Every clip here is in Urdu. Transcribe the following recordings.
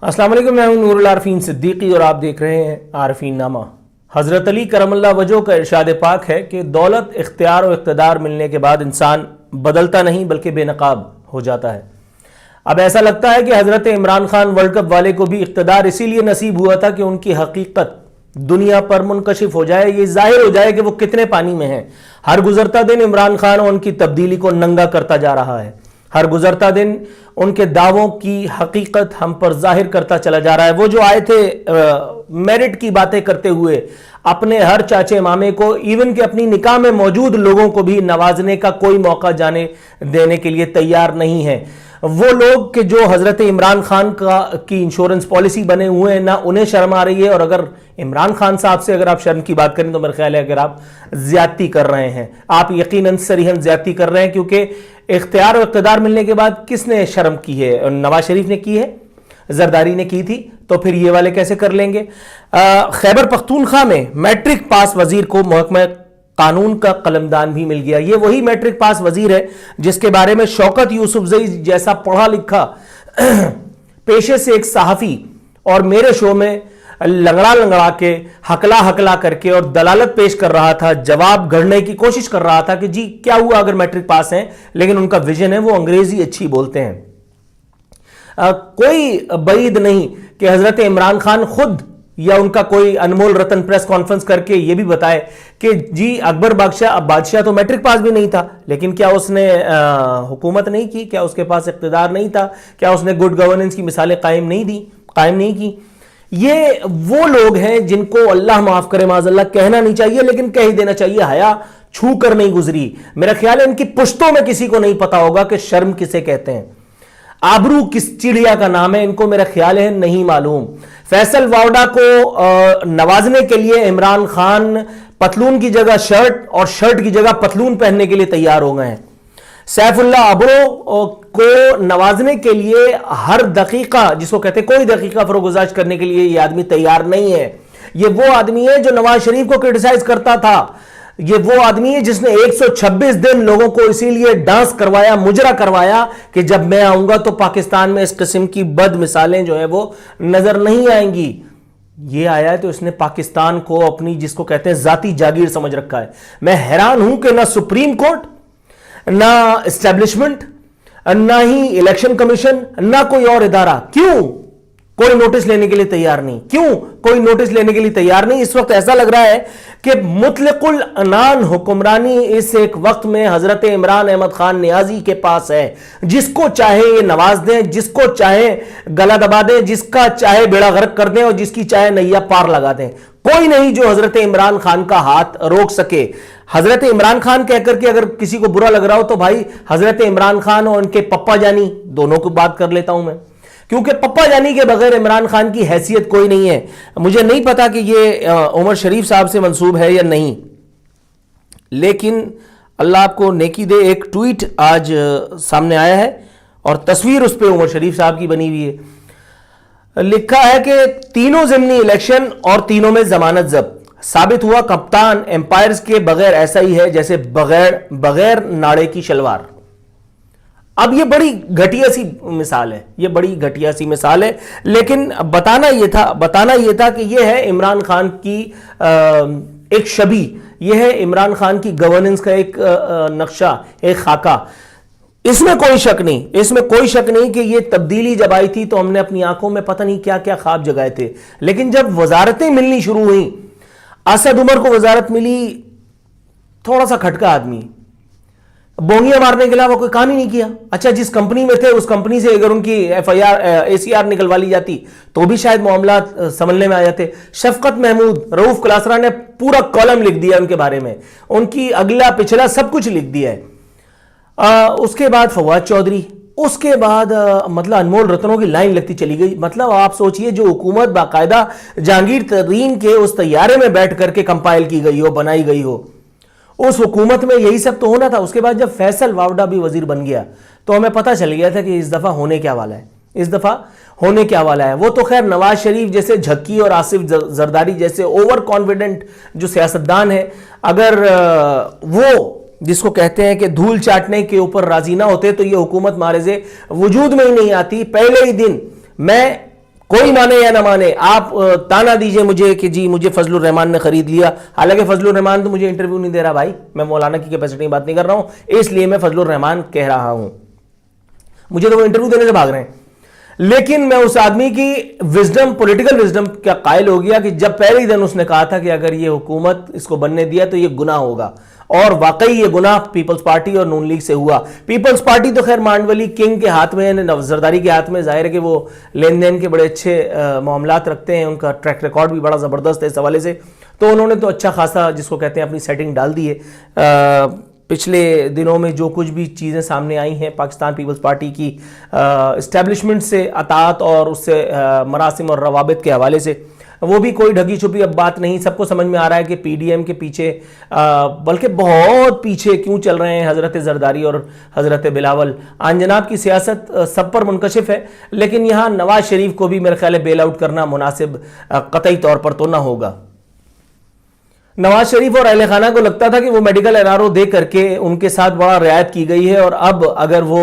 السلام علیکم، میں ہوں نور العارفین صدیقی اور آپ دیکھ رہے ہیں عارفین نامہ۔ حضرت علی کرم اللہ وجہہ کا ارشاد پاک ہے کہ دولت، اختیار اور اقتدار ملنے کے بعد انسان بدلتا نہیں بلکہ بے نقاب ہو جاتا ہے۔ اب ایسا لگتا ہے کہ حضرت عمران خان ورلڈ کپ والے کو بھی اقتدار اسی لیے نصیب ہوا تھا کہ ان کی حقیقت دنیا پر منکشف ہو جائے، یہ ظاہر ہو جائے کہ وہ کتنے پانی میں ہیں۔ ہر گزرتا دن عمران خان ان کی تبدیلی کو ننگا کرتا جا رہا ہے، ہر گزرتا دن ان کے دعووں کی حقیقت ہم پر ظاہر کرتا چلا جا رہا ہے۔ وہ جو آئے تھے میرٹ کی باتیں کرتے ہوئے، اپنے ہر چاچے مامے کو، ایون کہ اپنی نکاح میں موجود لوگوں کو بھی نوازنے کا کوئی موقع جانے دینے کے لیے تیار نہیں ہے۔ وہ لوگ کہ جو حضرت عمران خان کی انشورنس پالیسی بنے ہوئے ہیں، نہ انہیں شرم آ رہی ہے، اور اگر عمران خان صاحب سے اگر آپ شرم کی بات کریں تو میرا خیال ہے اگر آپ زیادتی کر رہے ہیں، آپ یقیناً صریحاً زیادتی کر رہے ہیں، کیونکہ اختیار اور اقتدار ملنے کے بعد کس نے شرم کی ہے؟ نواز شریف نے کی ہے، زرداری نے کی تھی، تو پھر یہ والے کیسے کر لیں گے؟ خیبر پختونخوا میں میٹرک پاس وزیر کو محکمہ قانون کا قلمدان بھی مل گیا۔ یہ وہی میٹرک پاس وزیر ہے جس کے بارے میں شوکت یوسف زئی جیسا پڑھا لکھا پیشے سے ایک صحافی اور میرے شو میں لنگڑا کے ہکلا کر کے اور دلالت پیش کر رہا تھا، جواب گھڑنے کی کوشش کر رہا تھا کہ جی کیا ہوا اگر میٹرک پاس ہیں، لیکن ان کا ویژن ہے وہ انگریزی اچھی بولتے ہیں۔ کوئی بعید نہیں کہ حضرت عمران خان خود یا ان کا کوئی انمول رتن پریس کانفرنس کر کے یہ بھی بتائے کہ جی اکبر بادشاہ تو میٹرک پاس بھی نہیں تھا، لیکن کیا اس نے حکومت نہیں کی؟ کیا اس کے پاس اقتدار نہیں تھا؟ کیا اس نے گڈ گورننس کی مثالیں قائم نہیں کی؟ یہ وہ لوگ ہیں جن کو اللہ معاف کرے معاذ اللہ کہنا نہیں چاہیے، لیکن کہہ دینا چاہیے، حیا چھو کر نہیں گزری۔ میرا خیال ہے ان کی پشتوں میں کسی کو نہیں پتا ہوگا کہ شرم کسے کہتے ہیں، آبرو کس چڑیا کا نام ہے، ان کو میرا خیال ہے نہیں معلوم۔ فیصل واوڈا کو نوازنے کے لیے عمران خان پتلون کی جگہ شرٹ اور شرٹ کی جگہ پتلون پہننے کے لیے تیار ہو گئے ہیں۔ سیف اللہ ابرو کو نوازنے کے لیے ہر دقیقہ، جس کو کہتے ہیں کوئی دقیقہ فروگزاشت کرنے کے لیے یہ آدمی تیار نہیں ہے۔ یہ وہ آدمی ہے جو نواز شریف کو کرٹیسائز کرتا تھا، یہ وہ آدمی ہے جس نے 126 دن لوگوں کو اسی لیے ڈانس کروایا، مجرا کروایا کہ جب میں آؤں گا تو پاکستان میں اس قسم کی بد مثالیں جو ہیں وہ نظر نہیں آئیں گی۔ یہ آیا ہے تو اس نے پاکستان کو اپنی، جس کو کہتے ہیں ذاتی جاگیر سمجھ رکھا ہے۔ میں حیران ہوں کہ نہ سپریم کورٹ، نہ اسٹیبلشمنٹ، نہ ہی الیکشن کمیشن، نہ کوئی اور ادارہ کیوں کوئی نوٹس لینے کے لیے تیار نہیں؟ کیوں کوئی نوٹس لینے کے لیے تیار نہیں؟ اس وقت ایسا لگ رہا ہے کہ مطلق العنان حکمرانی اس ایک وقت میں حضرت عمران احمد خان نیازی کے پاس ہے۔ جس کو چاہے یہ نواز دیں، جس کو چاہے گلا دبا دیں، جس کا چاہے بیڑا غرق کر دیں اور جس کی چاہے نیا پار لگا دیں، کوئی نہیں جو حضرت عمران خان کا ہاتھ روک سکے۔ حضرت عمران خان کہہ کر کے اگر کسی کو برا لگ رہا ہو تو بھائی حضرت عمران خان اور ان کے پپا جانی دونوں کو بات کر لیتا ہوں میں، کیونکہ پپا جانی کے بغیر عمران خان کی حیثیت کوئی نہیں ہے۔ مجھے نہیں پتا کہ یہ عمر شریف صاحب سے منسوب ہے یا نہیں، لیکن اللہ آپ کو نیکی دے، ایک ٹویٹ آج سامنے آیا ہے اور تصویر اس پہ عمر شریف صاحب کی بنی ہوئی ہے۔ لکھا ہے کہ تینوں ضمنی الیکشن اور تینوں میں ضمانت ضبط، ثابت ہوا کپتان امپائرز کے بغیر ایسا ہی ہے جیسے بغیر ناڑے کی شلوار۔ اب یہ بڑی گھٹیا سی مثال ہے، لیکن بتانا یہ تھا کہ یہ ہے عمران خان کی ایک شبیہ، یہ ہے عمران خان کی گورننس کا ایک نقشہ، ایک خاکہ۔ اس میں کوئی شک نہیں کہ یہ تبدیلی جب آئی تھی تو ہم نے اپنی آنکھوں میں پتہ نہیں کیا کیا خواب جگائے تھے، لیکن جب وزارتیں ملنی شروع ہوئیں، اسد عمر کو وزارت ملی، تھوڑا سا کھٹکا آدمی، بونگیاں مارنے کے علاوہ کوئی کام ہی نہیں کیا۔ اچھا جس کمپنی میں تھے اس کمپنی سے اگر ان کی ACR نکلوا لی جاتی تو بھی شاید معاملات سنبھلنے میں آ جاتے۔ شفقت محمود، رؤوف کلاسرا نے پورا کالم لکھ دیا ان کے بارے میں، ان کی اگلا پچھلا سب کچھ لکھ دیا ہے۔ اس کے بعد فواد چودھری، اس کے بعد مطلب انمول رتنوں کی لائن لگتی چلی گئی۔ مطلب آپ سوچئے جو حکومت باقاعدہ جہانگیر ترین کے اس طیارے میں بیٹھ کر کے کمپائل کی گئی ہو، بنائی گئی ہو، اس حکومت میں یہی سب تو ہونا تھا۔ اس کے بعد جب فیصل واوڈا بھی وزیر بن گیا تو ہمیں پتہ چل گیا تھا کہ اس دفعہ ہونے کیا والا ہے۔ وہ تو خیر نواز شریف جیسے جھکی اور آصف زرداری جیسے اوور کانفیڈنٹ جو سیاستدان ہیں، اگر وہ جس کو کہتے ہیں کہ دھول چاٹنے کے اوپر راضی نہ ہوتے تو یہ حکومت معرض وجود میں ہی نہیں آتی۔ پہلے ہی دن میں کوئی مانے یا نہ مانے، آپ تانا دیجئے مجھے کہ جی مجھے فضل الرحمان نے خرید لیا، حالانکہ فضل الرحمان تو مجھے انٹرویو نہیں دے رہا بھائی، میں مولانا کی کیپیسٹی بات نہیں کر رہا ہوں، اس لیے میں فضل الرحمان کہہ رہا ہوں، مجھے تو وہ انٹرویو دینے سے بھاگ رہے ہیں۔ لیکن میں اس آدمی کی وزڈم، پولیٹیکل وزڈم کا قائل ہو گیا کہ جب پہلے ہی دن اس نے کہا تھا کہ اگر یہ حکومت اس کو بننے دیا تو یہ گناہ ہوگا، اور واقعی یہ گناہ پیپلز پارٹی اور نون لیگ سے ہوا۔ پیپلز پارٹی تو خیر مانڈولی کنگ کے ہاتھ میں، زرداری کے ہاتھ میں، ظاہر ہے کہ وہ لین دین کے بڑے اچھے معاملات رکھتے ہیں، ان کا ٹریک ریکارڈ بھی بڑا زبردست ہے اس حوالے سے، تو انہوں نے تو اچھا خاصا جس کو کہتے ہیں اپنی سیٹنگ ڈال دی ہے۔ پچھلے دنوں میں جو کچھ بھی چیزیں سامنے آئی ہیں پاکستان پیپلز پارٹی کی اسٹیبلشمنٹ سے اطاعت اور اس سے مراسم اور روابط کے حوالے سے، وہ بھی کوئی ڈھگی چھپی اب بات نہیں، سب کو سمجھ میں آ رہا ہے کہ پی ڈی ایم کے پیچھے بلکہ بہت پیچھے کیوں چل رہے ہیں حضرت زرداری اور حضرت بلاول۔ آن جناب کی سیاست سب پر منکشف ہے، لیکن یہاں نواز شریف کو بھی میرے خیال ہے بیل آؤٹ کرنا مناسب قطعی طور پر تو نہ ہوگا۔ نواز شریف اور اہل خانہ کو لگتا تھا کہ وہ میڈیکل NRO دے کر کے ان کے ساتھ بڑا رعایت کی گئی ہے، اور اب اگر وہ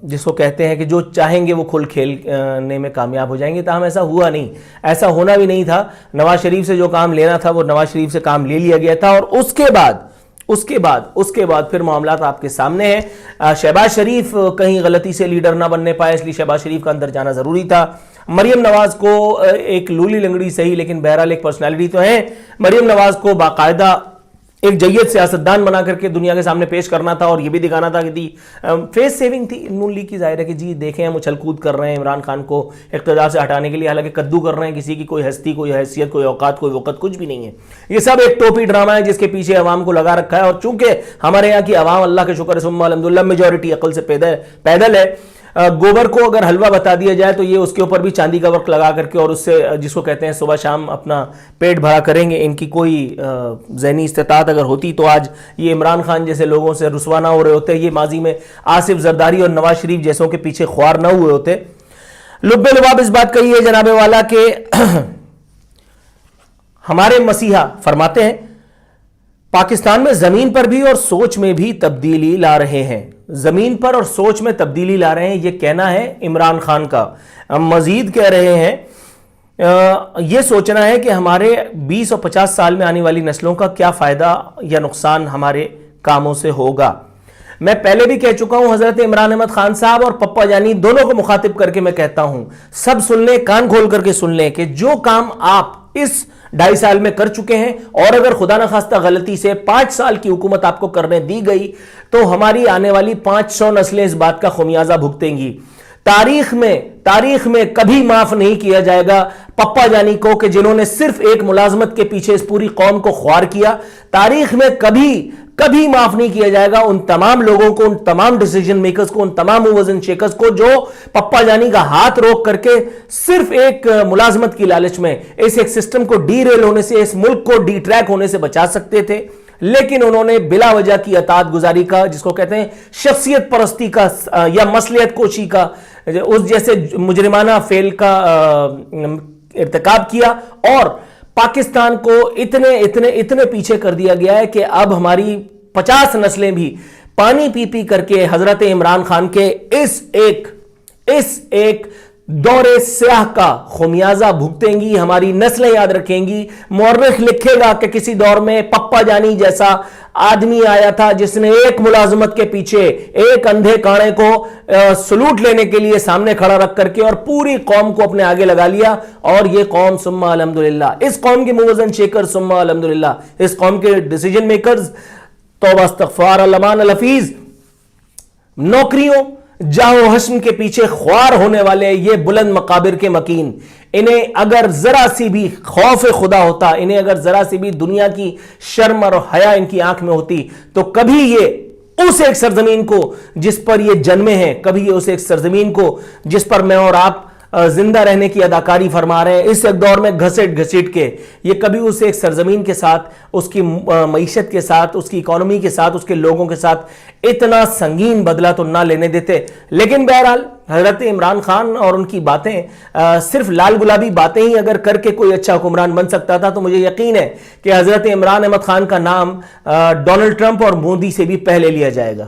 جس کو کہتے ہیں کہ جو چاہیں گے وہ کھل کھیلنے میں کامیاب ہو جائیں گے، تاہم ایسا ہوا نہیں، ایسا ہونا بھی نہیں تھا۔ نواز شریف سے جو کام لینا تھا وہ نواز شریف سے کام لے لیا گیا تھا، اور اس کے بعد پھر معاملات آپ کے سامنے ہیں۔ شہباز شریف کہیں غلطی سے لیڈر نہ بننے پائے، اس لیے شہباز شریف کا اندر جانا ضروری تھا۔ مریم نواز کو ایک لولی لنگڑی صحیح لیکن بہرحال ایک پرسنالٹی تو ہے، مریم نواز کو باقاعدہ ایک جید سیاستدان بنا کر کے دنیا کے سامنے پیش کرنا تھا، اور یہ بھی دکھانا تھا کہ فیس سیونگ تھی نون لیگ کی، ظاہر ہے کہ جی دیکھیں ہم اچھل کود کر رہے ہیں عمران خان کو اقتدار سے ہٹانے کے لیے، حالانکہ کدو کر رہے ہیں، کسی کی کوئی ہستی، کوئی حیثیت، کوئی اوقات، کوئی وقت کچھ بھی نہیں ہے، یہ سب ایک ٹوپی ڈرامہ ہے جس کے پیچھے عوام کو لگا رکھا ہے۔ اور چونکہ ہمارے یہاں کی عوام اللہ کے شکر ثم الحمدللہ میجورٹی عقل سے پیدل ہے، گوبر کو اگر حلوہ بتا دیا جائے تو یہ اس کے اوپر بھی چاندی کا ورق لگا کر کے اور اس سے جس کو کہتے ہیں صبح شام اپنا پیٹ بھرا کریں گے۔ ان کی کوئی ذہنی استطاعت اگر ہوتی تو آج یہ عمران خان جیسے لوگوں سے رسوا نہ ہو رہے ہوتے، یہ ماضی میں آصف زرداری اور نواز شریف جیسوں کے پیچھے خوار نہ ہوئے ہوتے۔ لب لباب اس بات کہی ہے جناب والا کہ ہمارے مسیحا فرماتے ہیں پاکستان میں زمین پر بھی اور سوچ میں بھی تبدیلی لا رہے ہیں، زمین پر اور سوچ میں تبدیلی لا رہے ہیں، یہ کہنا ہے عمران خان کا۔ مزید کہہ رہے ہیں یہ سوچنا ہے کہ ہمارے 20 اور 50 سال میں آنے والی نسلوں کا کیا فائدہ یا نقصان ہمارے کاموں سے ہوگا۔ میں پہلے بھی کہہ چکا ہوں، حضرت عمران احمد خان صاحب اور پپا جانی دونوں کو مخاطب کر کے میں کہتا ہوں، سب سن لیں، کان کھول کر کے سن لیں کہ جو کام آپ اس 2.5 سال میں کر چکے ہیں، اور اگر خدا نخواستہ غلطی سے 5 سال کی حکومت آپ کو کرنے دی گئی تو ہماری آنے والی 500 نسلیں اس بات کا خمیازہ بھگتیں گی۔ تاریخ میں کبھی معاف نہیں کیا جائے گا پپا جانی کو کہ جنہوں نے صرف ایک ملازمت کے پیچھے اس پوری قوم کو خوار کیا۔ تاریخ میں کبھی معاف نہیں کیا جائے گا ان تمام لوگوں کو، ان تمام ڈیسیجن میکرز کو، ان تمام مووز اینڈ شیکرز کو جو پپا جانی کا ہاتھ روک کر کے صرف ایک ملازمت کی لالچ میں اس ایک سسٹم کو ڈی ریل ہونے سے، اس ملک کو ڈی ٹریک ہونے سے بچا سکتے تھے، لیکن انہوں نے بلا وجہ کی اطاعت گزاری کا، جس کو کہتے ہیں شخصیت پرستی کا یا مصلحت کوشی کا، اس جیسے مجرمانہ فعل کا ارتکاب کیا، اور پاکستان کو اتنے پیچھے کر دیا گیا ہے کہ اب ہماری 50 نسلیں بھی پانی پی پی کر کے حضرت عمران خان کے اس ایک دور سیاہ کا خمیازہ بھگتیں گی، ہماری نسلیں یاد رکھیں گی۔ مورخ لکھے گا کہ کسی دور میں پپا جانی جیسا آدمی آیا تھا جس نے ایک ملازمت کے پیچھے ایک اندھے کاڑے کو سلوٹ لینے کے لیے سامنے کھڑا رکھ کر کے اور پوری قوم کو اپنے آگے لگا لیا، اور یہ قوم ثم الحمدللہ، اس قوم کے مووز اینڈ شیکر ثم الحمدللہ، اس قوم کے ڈیسیجن میکرز توبہ استغفار الامان الحفیظ، نوکریوں جاہ و حسن کے پیچھے خوار ہونے والے یہ بلند مقابر کے مکین، انہیں اگر ذرا سی بھی خوف خدا ہوتا، انہیں اگر ذرا سی بھی دنیا کی شرم اور حیا ان کی آنکھ میں ہوتی، تو کبھی یہ اس ایک سرزمین کو جس پر یہ جنمے ہیں، کبھی یہ اس ایک سرزمین کو جس پر میں اور آپ زندہ رہنے کی اداکاری فرما رہے ہیں اس ایک دور میں گھسیٹ کے، یہ کبھی اس ایک سرزمین کے ساتھ، اس کی معیشت کے ساتھ، اس کی اکانومی کے ساتھ، اس کے لوگوں کے ساتھ اتنا سنگین بدلہ تو نہ لینے دیتے۔ لیکن بہرحال حضرت عمران خان اور ان کی باتیں صرف لال گلابی باتیں ہی اگر کر کے کوئی اچھا حکمران بن سکتا تھا، تو مجھے یقین ہے کہ حضرت عمران احمد خان کا نام ڈونلڈ ٹرمپ اور مودی سے بھی پہلے لیا جائے گا۔